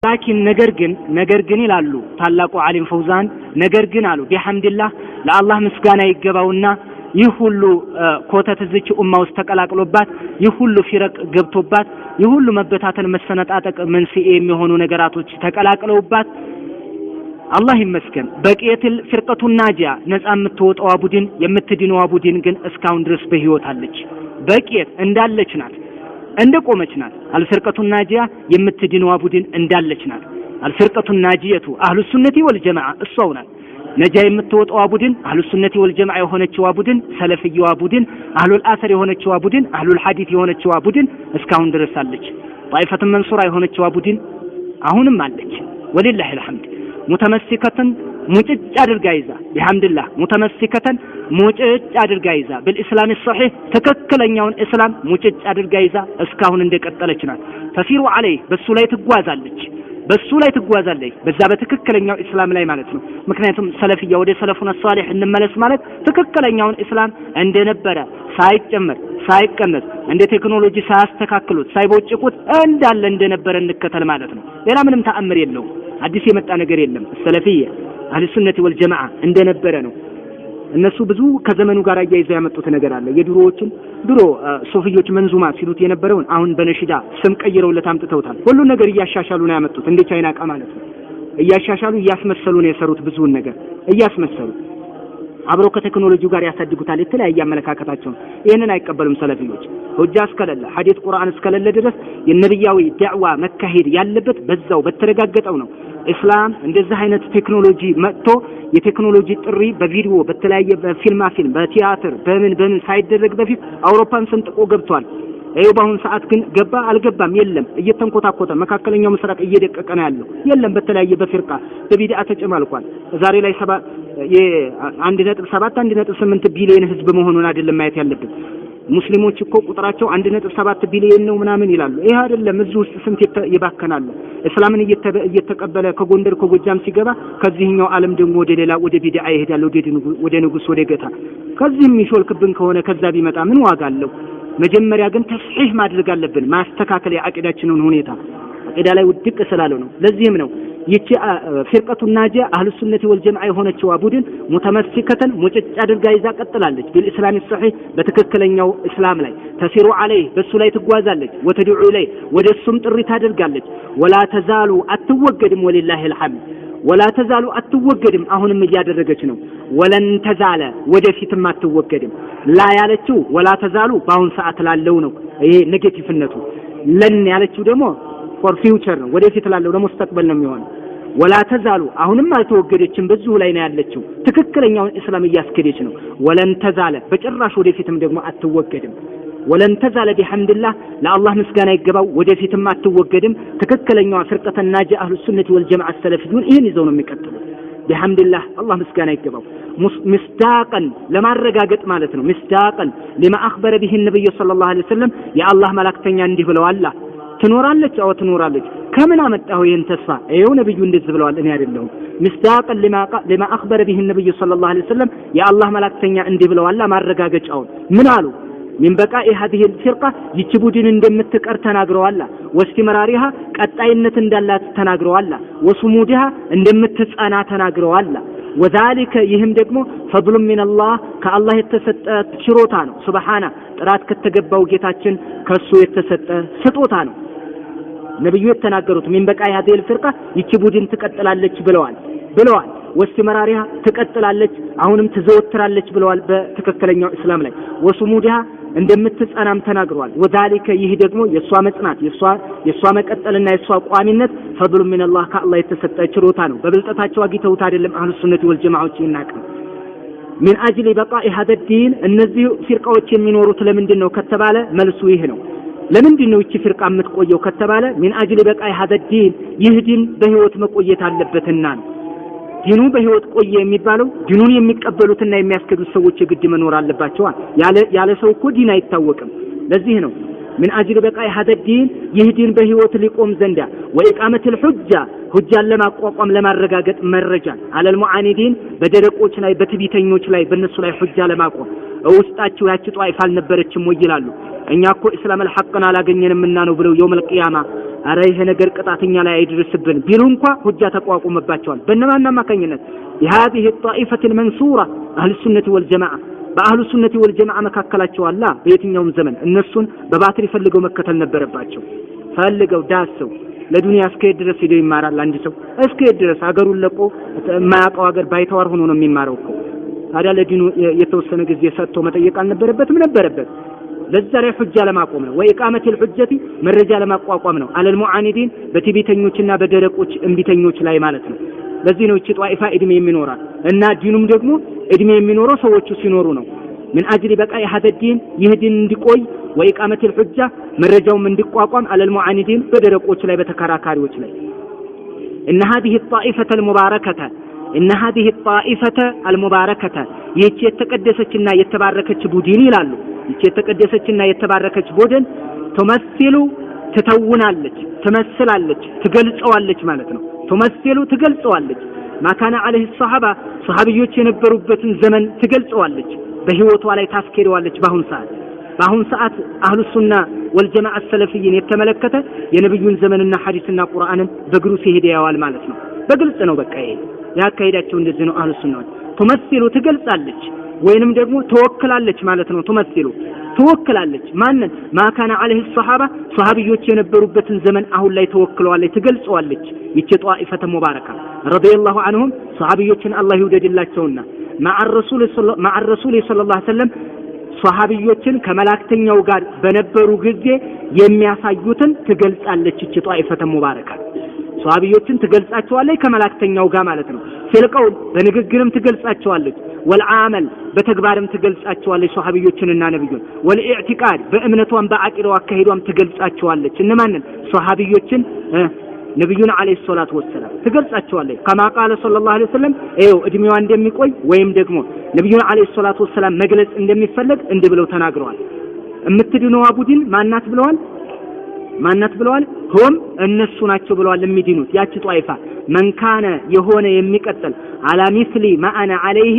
ላኪን ነገር ግን ይላሉ ታላቁ ዓሊም ፈውዛን ነገር ግን አሉ ቢሐምድላህ ለአላህ ምስጋና ይገባውና ይህ ሁሉ ኮተት እዚች ኡማ ውስጥ ተቀላቅሎባት ይህ ሁሉ ፊረቅ ገብቶባት ይህ ሁሉ መበታተን መሰነጣጠቅ መንስኤ የሚሆኑ ነገራቶች ተቀላቅለውባት አላህ ይመስገን በቂየትል ፍርቀቱ ናጂያ ነፃ የምትወጣው ቡድን የምትድነው ቡድን ግን እስካሁን ድረስ በህይወት አለች። በቂየት እንዳለች ናት እንደቆመች ናት። አልፍርቀቱ ናጂያ የምትድነው ቡድን እንዳለች ናት። አልፍርቀቱ ናጂየቱ አህሉ ሱነቲ ወልጀማዓ እሷው ናት። ነጃ የምትወጣው ቡድን አህሉ ሱነቲ ወልጀማዓ የሆነችው ቡድን ሰለፊያዋ ቡድን አህሉል አሰር የሆነችው ቡድን አህሉል ሐዲስ የሆነችው ቡድን እስካሁን ድረስ አለች። ጣይፈቱ መንሱራ የሆነችው ቡድን አሁንም አለች። ወሊላሂ አልሐምድ ሙተመሲከተን ሙጭጭ አድርጋ ይዛ ቢሐምድላህ ሙተመሲከተን ሙጭጭ አድርጋ ይዛ بالاسلام الصحيح ተከክለኛውን እስላም ሙጭጭ አድርጋ ይዛ እስካሁን እንደቀጠለች ናት። ተሲሩ عليه በሱ ላይ ትጓዛለች በዛ በተከክለኛው እስላም ላይ ማለት ነው። ምክንያቱም ሰለፊያ ወደ ሰለፉና ሷሊህ እንመለስ ማለት ተከክለኛውን እስላም እንደነበረ ሳይጨመር ሳይቀነስ እንደ ቴክኖሎጂ ሳያስተካክሉት ሳይቦጭቁት እንዳለ እንደነበረ እንከተል ማለት ነው። ሌላ ምንም ተአምር የለውም። አዲስ የመጣ ነገር የለም። ሰለፊያ አህሉ ሱነቲ ወልጀማዓ እንደነበረ ነው። እነሱ ብዙ ከዘመኑ ጋር ያያይዘው ያመጡት ነገር አለ። የድሮዎችን ድሮ ሶፊዮች መንዙማ ሲሉት የነበረውን አሁን በነሽዳ ስም ቀይረውለት አምጥተውታል። ሁሉ ነገር እያሻሻሉ ነው ያመጡት። እንደ ቻይና ዕቃ ማለት ነው። እያሻሻሉ እያስመሰሉ ነው የሰሩት። ብዙውን ነገር እያስመሰሉ አብሮ ከቴክኖሎጂው ጋር ያሳድጉታል። የተለያየ አመለካከታቸው ይሄንን አይቀበሉም ሰለፊዮች። ሁጃ እስከሌለ ሐዲስ ቁርአን እስከሌለ ድረስ የነብያዊ ዳዕዋ መካሄድ ያለበት በዛው በተረጋገጠው ነው። እስላም እንደዚህ አይነት ቴክኖሎጂ መጥቶ የቴክኖሎጂ ጥሪ በቪዲዮ በተለያየ በፊልም በቲያትር በምን ሳይደረግ በፊት አውሮፓን ሰንጥቆ ገብቷል። ይኸው በአሁን ሰዓት ግን ገባ አልገባም የለም እየተንኮታኮተ መካከለኛው ምስራቅ እየደቀቀ ነው ያለው። የለም በተለያየ በፍርቃ በቢድዓ ተጨማልቋል። ዛሬ ላይ 1.8 ቢሊዮን ህዝብ መሆኑን አይደለም ማየት ያለብን። ሙስሊሞች እኮ ቁጥራቸው 1.7 ቢሊዮን ነው ምናምን ይላሉ። ይሄ አይደለም። እዚህ ውስጥ ስንት ይባከናሉ። እስላምን እየተቀበለ ከጎንደር ከጎጃም ሲገባ ከዚህኛው ዓለም ደግሞ ወደ ሌላ ወደ ቢድዓ ይሄዳል፣ ወደ ንጉስ ወደ ገታ። ከዚህም ይሾልክብን ከሆነ ከዛ ቢመጣ ምን ዋጋ አለው? መጀመሪያ ግን ተስሒህ ማድረግ አለብን። ማስተካከል የአቂዳችንን ሁኔታ አቂዳ ላይ ውድቅ ስላለው ነው። ለዚህም ነው ይቺ ፍርቀቱ ናጂያ አህሉ ሱነቲ ወልጀማዓ የሆነችው ቡድን ሙተመሲከተን ሙጭጭ አድርጋ ይዛ ቀጥላለች። بالاسلام الصحيح በትክክለኛው እስላም ላይ ተሲሩ عليه በሱ ላይ ትጓዛለች። ወተድዑ ኢለይ ወደሱም ጥሪ ታደርጋለች። ወላ ተዛሉ አትወገድም ወሊላሂ الحمد ወላ ተዛሉ አትወገድም አሁንም እያደረገች ነው። ወለን ተዛለ ወደፊትም አትወገድም። ላ ያለችው ወላ ተዛሉ በአሁን ሰዓት ላለው ነው። ይሄ ኔጌቲቭነቱ ለን ያለችው ደግሞ ፎር ፊውቸር ነው። ወደፊት ላለው ለሙስተቅበል ነው የሚሆነው። ወላ ተዛሉ አሁንም አልተወገደችም በዚሁ ላይ ነው ያለችው። ትክክለኛውን እስላም እያስከደች ነው። ወለን ተዛለ በጭራሽ ወደፊትም ደግሞ አትወገድም። ወለን ተዛለ ቢሐምድላህ ለአላህ ምስጋና ይገባው ወደፊትም አትወገድም። ትክክለኛው ፍርቀተ ናጂያ አህሉ ሱነቲ ወልጀማዓ ሰለፊዩን ይሄን ይዘው ነው የሚቀጥሉት። ቢሐምድላህ አላህ ምስጋና ይገባው ምስዳቀን ለማረጋገጥ ማለት ነው። ምስዳቀን لما اخبر به النبي صلى الله عليه وسلم يا الله መላእክተኛ እንዲህ ብለዋል። ትኖራለች አው ትኖራለች። ከምን አመጣው ይሄን ተስፋ? ይሄው ነብዩ እንደዚህ ብለዋል እኔ አይደለሁም። ምስዳቀን لما اخبر به النبي صلى الله عليه وسلم يا الله መላእክተኛ እንዲህ ብለዋል ማረጋገጫው ምን አሉ? من بقاء هذه الفرقة يتبودين እንደምትቀር ተናግረዋል። ወስቲመራሪሃ ቀጣይነት እንዳላት ተናግረዋል። ወሱሙዲሃ እንደምትጻና ተናግረዋል። وذلك ይህም ደግሞ فضل من الله ከአላህ የተሰጠ ችሮታ ነው። ሱብሃነ ጥራት ከተገባው ጌታችን ከሱ የተሰጠ ስጦታ ነው። ነብዩ የተናገሩት من بقاء هذه الفرقة ይትቡድን ትቀጥላለች ብለዋል። ወስቲመራሪሃ ትቀጥላለች አሁንም ትዘወትራለች ብለዋል በትክክለኛው እስላም ላይ። ወሱሙዲሃ እንደምትጸናም ተናግረዋል። وذلك ይህ ደግሞ የሷ መጽናት የሷ መቀጠልና የሷ ቋሚነት فضل من الله ከአላህ የተሰጠ ችሮታ ነው። በብልጠታቸው አግኝተውት አይደለም አህሉ ሱነቲ ወልጀማዓዎች ይናቀም። من اجل بقاء هذا الدين እነዚህ ፍርቃዎች የሚኖሩት ለምንድን ነው ከተባለ መልሱ ይህ ነው። ለምንድን ነው እቺ ፍርቃ የምትቆየው ከተባለ من اجل بقاء هذا الدين ይህ ዲን በህይወት መቆየት አለበትና ነው። ዲኑ በህይወት ቆየ የሚባለው ዲኑን የሚቀበሉትና የሚያስከዱት ሰዎች የግድ መኖር አለባቸው። ያለ ሰው እኮ ዲን አይታወቅም። ለዚህ ነው من اجل بقاء هذا الدين ይህ ዲን በህይወት ሊቆም ዘንዳ وإقامة الحجة ሁጃን ለማቋቋም ለማረጋገጥ መረጃ على المعاندين በደረቆች ላይ በትቢተኞች ላይ በእነሱ ላይ ሁጃ ለማቆም ውስጣቸው ያቺ ጧይፍ አልነበረችም ወይ ይላሉ። እኛ እኮ እስላም الحقን አላገኘንምና ነው ብለው يوم القيامة አረ ይሄ ነገር ቅጣተኛ ላይ አይድርስብን ቢሉ እንኳን ሁጃ ተቋቁመባቸዋል በእነማን አማካኝነት هذه الطائفة المنصورة أهل السنة والجماعة በአህሉ ሱነቲ ወልጀማዓ መካከላቸው አላ በየትኛውም ዘመን እነሱን በባትሪ ፈልገው መከተል ነበረባቸው ፈልገው ዳሰው ለዱንያ እስከሄድ ድረስ ሄዶ ይማራል አንድ ሰው እስከሄድ ድረስ ሀገሩን ለቆ የማያውቀው ሀገር ባይተዋር ሆኖ ነው የሚማረው እኮ ታዲያ ለዲኑ የተወሰነ ጊዜ ሰጥቶ መጠየቅ አልነበረበትም ነበረበት ለዛ ላይ ሁጃ ለማቆም ነው ወኢቃመት الحجة መረጃ ለማቋቋም ነው አለል ሙዓኒዲን በቲቢተኞችና በደረቆች እንቢተኞች ላይ ማለት ነው ለዚህ ነው እቺ ጧኢፋ እድሜ የሚኖራት እና ዲኑም ደግሞ እድሜ የሚኖረው ሰዎቹ ሲኖሩ ነው من اجل بقاء هذا الدين ይህድን እንዲቆይ وإقامة الحجة መረጃውም እንዲቋቋም على المعاندين በደረቆች ላይ በተከራካሪዎች ላይ ان هذه الطائفة المباركة ይህች የተቀደሰችና የተባረከች ቡድን ይላሉ ይህች የተቀደሰችና የተባረከች ቡድን ተመስሉ ተተውናለች ተመስላለች ትገልጸዋለች ማለት ነው ተመስሉ ትገልጸዋለች ማካና عليه الصحابة صحابيዎች የነበሩበትን ዘመን ትገልጸዋለች በህይወቷ ላይ ታስከደዋለች በአሁን ሰዓት አህሉ ሱና ወልጀማዓ ሰለፊይን የተመለከተ የነብዩን ዘመንና ሐዲስና ቁርአንን በግሩ ሲሄድ ያዋል ማለት ነው በግልጽ ነው በቃ ይሄ ያካሄዳቸው እንደዚህ ነው አህሉ ሱናዎች ተመስሉ ትገልጻለች ወይንም ደግሞ ተወክላለች ማለት ነው ተወክላለች ማንን ማካና عليه الصحابة صحابيዎች የነበሩበትን ዘመን አሁን ላይ ተወክለዋለች ትገልጸዋለች ይቺ ጧኢፈተ ሙባረካ ረዲየላሁ ዐንሁም صحابيዎችን አላህ ይወደድላቸውና مع الرسول صلى الله عليه وسلم صحابيዎችን ከመላእክተኛው ጋር በነበሩ ጊዜ የሚያሳዩትን ትገልጻለች ይቺ ጧኢፈተ ሙባረካ صحابيዎችን ትገልጻቸዋለች ከመላእክተኛው ጋር ማለት ነው ፍልቀውን በንግግርም ትገልጻቸዋለች والعمل በተግባርም ትገልጻቸዋለች صحابيዎችንና ነብዩን والإعتقاد በእምነቷም በአቂዳው አካሄዷም ትገልጻቸዋለች እነማንን صحابيዎችን ነብዩን አለይሂ ሰላቱ ወሰለም ትገልጻቸዋለች كما قال صلى الله عليه وسلم እድሜዋ እንደሚቆይ ወይም ደግሞ ነብዩን አለይሂ ሰላቱ ወሰለም መግለጽ እንደሚፈልግ እንደብለው ተናግረዋል እምትድነው ቡድን ማናት ብለዋል هم እነሱ ናቸው ብለዋል የሚድኑት ያቺ ጧኢፋ من كان የሆነ የሚቀጥል على مثل ما انا عليه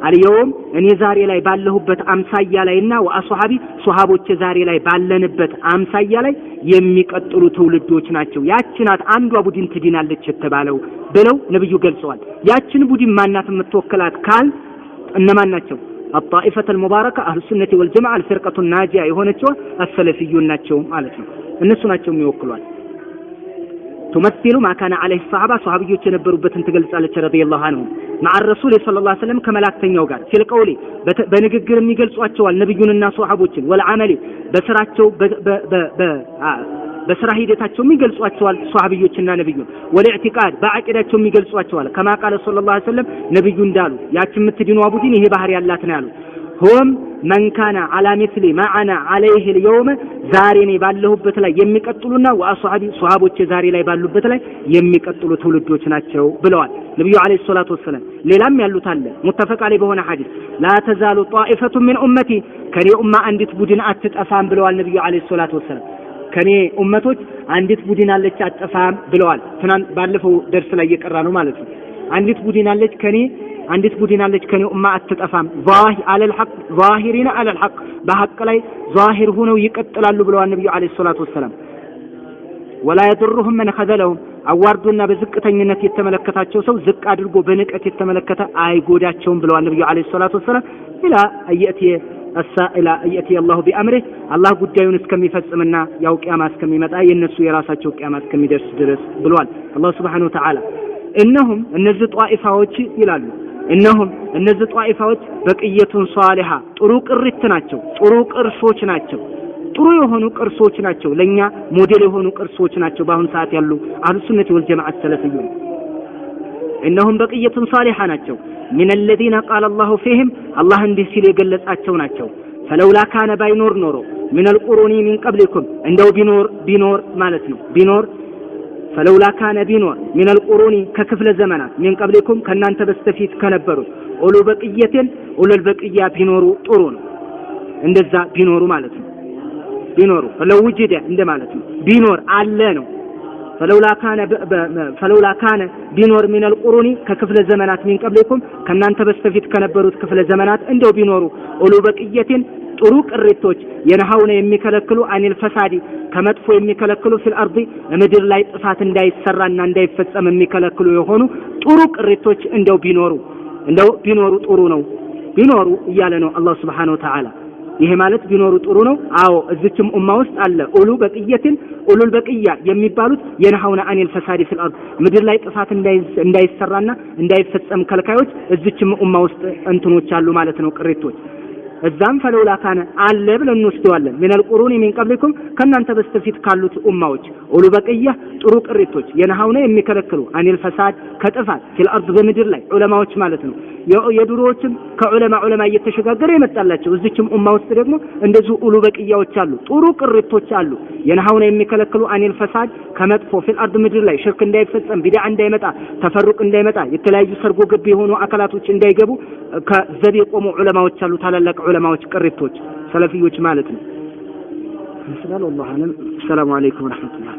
اليوم እኔ ዛሬ ላይ ባለሁበት አምሳያ ላይና ወአሱሐቢ ሱሐቦች ዛሬ ላይ ባለንበት አምሳያ ላይ የሚቀጥሉ ትውልዶች ናቸው ያቺናት አንዷ ቡድን ትድናለች የተባለው ብለው ነብዩ ገልጸዋል ያቺን ቡድን ማናት የምትወክላት ካል እነማን ናቸው الطائفة المباركة أهل السنة والجماعة الفرقة الناجية يهونتوا السلفيون ናቸው ማለት ነው እነሱ ናቸው የሚወክሏል تمثل ما كان عليه الصحابة صحابيዎች የነበሩበትን ትገልጻለች ረዲየላሁ ዐንሁም مع الرسول صلى الله عليه وسلم ከመላእክተኛው ጋር ሲልቀውሊ በንግግር የሚገልጿቸዋል ነብዩንና ሷሐቦችን والعمل በስራቸው በስራ ሂደታቸው የሚገልጿቸዋል ሷሐቢዮችና ነብዩን والإعتقاد በአቂዳቸው የሚገልጿቸዋል كما قال صلى الله عليه وسلم ነብዩ እንዳሉ ያቺ የምትድነው ቡድን ይሄ ባህሪ ያላት ነው ያሉ هم من كان على مثل ما انا عليه اليوم ዛሬኔ ባለሁበት ላይ የሚቀጥሉና ወአሱሐቢ ሱሐቦች ዛሬ ላይ ባሉበት ላይ የሚቀጥሉ ትውልዶች ናቸው ብለዋል ነብዩ አለይሂ ሰላቱ ወሰለም ሌላም ያሉት አለ ሙተፈቅ አለይ በሆነ ሐዲስ لا تزال طائفة من امتي ከኔ ኡማ አንዲት ቡድን አትጠፋም ብለዋል ነብዩ አለይሂ ሰላቱ ወሰለም ከኔ ኡመቶች አንዲት ቡድን አለች አትጠፋም ብለዋል ትናንት ባለፈው ደርስ ላይ እየቀራ ነው ማለት ነው አንዲት ቡድን አለች ከኔ ኡማ አትጠፋም ዛሂሪና على الحق በሐቅ ላይ ዛሂር ሆነው ይቀጥላሉ ብለዋል ነብዩ አለይሂ ሰላቱ ወሰለም ولا يضرهم من خذلهم አዋርዶና በዝቅተኝነት የተመለከታቸው ሰው ዝቅ አድርጎ በንቀት የተመለከተ አይጎዳቸውም ብለዋል ነብዩ አለይሂ ሰላቱ ወሰለም ኢላ አየቲ الله بأمره الله ጉዳዩን እስከሚፈጽምና ያው ቂያማ እስከሚመጣ የነሱ የራሳቸው ቂያማ እስከሚደርስ ድረስ ብለዋል አላህ Subhanahu Wa Ta'ala እነሆም እነዚህ ጧኢፋዎች ይላሉ እነዚህ ጧኢፋዎች በቅየቱን ሷሊሃ ጥሩ ቅርት ናቸው ጥሩ ቅርሶች ናቸው ጥሩ የሆኑ ቅርሶች ናቸው ለኛ ሞዴል የሆኑ ቅርሶች ናቸው በአሁን ሰዓት ያሉ አህሉ ሱነቲ ወልጀማዓ ሰለፊዩን እነሆም በቅየቱን ሷሊሃ ናቸው من الذين قال الله فيهم الله እንዲህ ሲል የገለጻቸው ናቸው فلولا كان باينور نورو من القرون من قبلكم እንደው ቢኖር ማለት ነው ቢኖር فلولا كان بينور من القرون ككفل زمانات من قبلكم كنانت بستفيت كنبروا اولو بقيتين اولو البقيه بينورو ጥሩ ነው እንደዛ ቢኖሩ ማለት ነው ቢኖሩ فلو وجد እንደ ማለት ነው ቢኖር አለ ነው فلولا كان بينور من القرون ككفل زمانات من قبلكم كنانت بستفيت كنبሩት ክፍለ ዘመናት እንደው ቢኖሩ اولو بقيتين ጥሩ ቅሪቶች የነሃውነ የሚከለክሉ አኒል ፈሳዲ ከመጥፎ የሚከለክሉ ፊል አርዲ ምድር ላይ ጥፋት እንዳይሰራና እንዳይፈጸም የሚከለክሉ የሆኑ ጥሩ ቅሪቶች እንደው ቢኖሩ ጥሩ ነው ቢኖሩ እያለ ነው አላህ Subhanahu Wa Ta'ala ይሄ ማለት ቢኖሩ ጥሩ ነው አዎ እዚችም ኡማ ውስጥ አለ ኡሉል በቅያ የሚባሉት የነሃውነ አኒል ፈሳዲ ፊል አርድ ምድር ላይ ጥፋት እንዳይሰራና እንዳይፈጸም ከልካዮች እዚችም ኡማ ውስጥ እንትኖች አሉ ማለት ነው ቅሪቶች እዛም ፈለውላ ካነ አለ ብለን እንወስደዋለን من القرون من قبلكم ከናንተ በስተፊት ካሉት ኡማዎች ኡሉ በቅያ ጥሩ ቅሪቶች የነሃውነ የሚከለክሉ አኒል ፈሳድ ከጥፋት ፊል አርድ በምድር ላይ ዑለማዎች ማለት ነው የድሮዎችም ከዑለማ እየተሸጋገረ የመጣላቸው እዚችም ኡማ ውስጥ ደግሞ እንደዚህ ኡሉ በቅያዎች አሉ ጥሩ ቅሪቶች አሉ የነሃውነ የሚከለክሉ አኒል ፈሳድ ከመጥፎ ፊል አርድ ምድር ላይ ሽርክ እንዳይፈጸም ቢድዓ እንዳይመጣ ተፈሩቅ እንዳይመጣ የተለያዩ ሰርጎ ገብ የሆኑ አካላቶች እንዳይገቡ ከዘብ የቆሙ ዑለማዎች አሉ ታላላቅ ዑለማዎች ቅሪቶች ሰለፊዮች ማለት ነው ሰላም አለይኩም ወራህመቱላህ